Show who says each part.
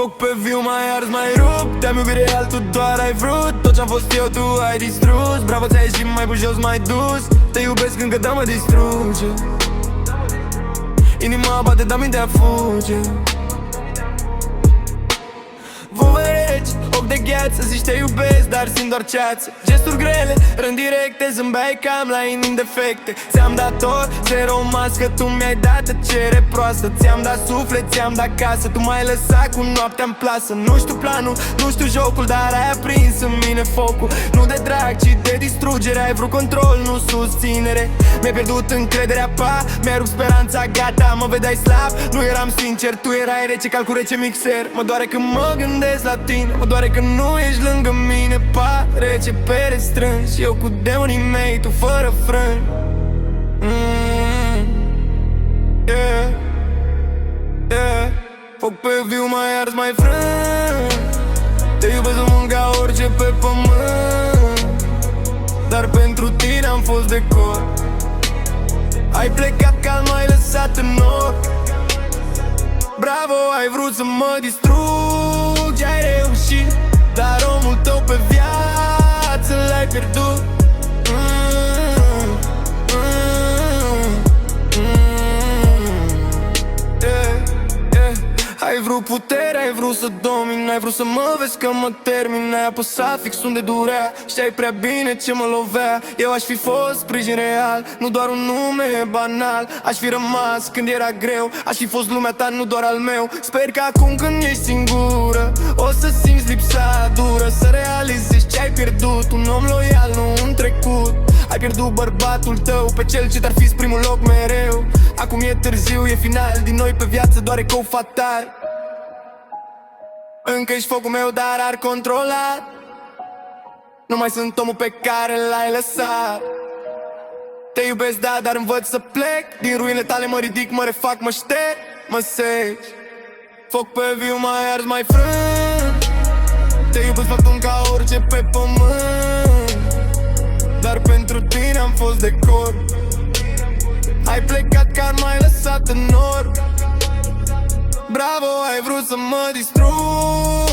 Speaker 1: Foc pe viu, mai ars, mai rup. Te-am iubit real, tu doar ai vrut. Tot ce-am fost eu, tu ai distrus. Bravo, ți-ai ieșit mai pe jos, mai dus. Te iubesc încă, da, mă distruge. Inima bate, dar mintea fuge. Vuve reci, ochi de gheață, zici te iubesc, dar simt doar ceață. Gesturi grele, rând directe, zâmbeai cam la inimi defecte. Ți-am dat tot, zero mască, tu mi-ai dat tăcere proastă. Ți-am dat suflet, ți-am dat casă, tu m-ai lăsat cu noaptea în plasă. Nu știu planul, nu știu jocul, dar ai aprins în mine focul. Nu de drag, ci de distrugere. Ai vrut control, nu susținere. Mi-ai pierdut încrederea, pa, mi-ai rupt speranța, gata, mă vedeai slab. Nu eram sincer, tu erai rece, cal cu rece mixer. Mă doare când mă gândesc la tine, mă doare că nu ești lângă mine. Pare ce pere strâns, eu cu demonii mei, tu fără frâni. Yeah, yeah. Foc pe viu, mai ars, mai frân. Te iubesc mult ca orice pe pământ, dar pentru tine am fost decor. Ai plecat calm, m-ai lăsat în nor. Bravo, ai vrut să mă distrugi, ai reușit, dar omul tău pe viață l-ai pierdut. Ai vrut putere, ai vrut să domini, ai vrut să mă vezi că mă termin. Ai apăsat fix unde durea, știai prea bine ce mă lovea. Eu aș fi fost sprijin real, nu doar un nume banal. Aș fi rămas când era greu, aș fi fost lumea ta, nu doar al meu. Sper că acum când ești singură o să simți lipsa dură, să realizezi ce ai pierdut. Un om loial, nu un trecut. Ai pierdut bărbatul tău, pe cel ce te-ar fi primul loc mereu. Acum e târziu, e final, din noi pe viață doar ecou fatal. Încă ești focul meu, dar ar controla. Nu mai sunt omul pe care l-ai lăsat. Te iubesc, da, dar învăț să plec. Din ruinele tale mă ridic, mă refac, mă șterg, mă seci. Foc pe viu, mai ars, mai frân. Te iubesc, fac ca orice pe pământ, dar pentru tine am fost decor. Ai plecat car m-ai lăsat în nor. Bravo, ai vrut să mă distrugi.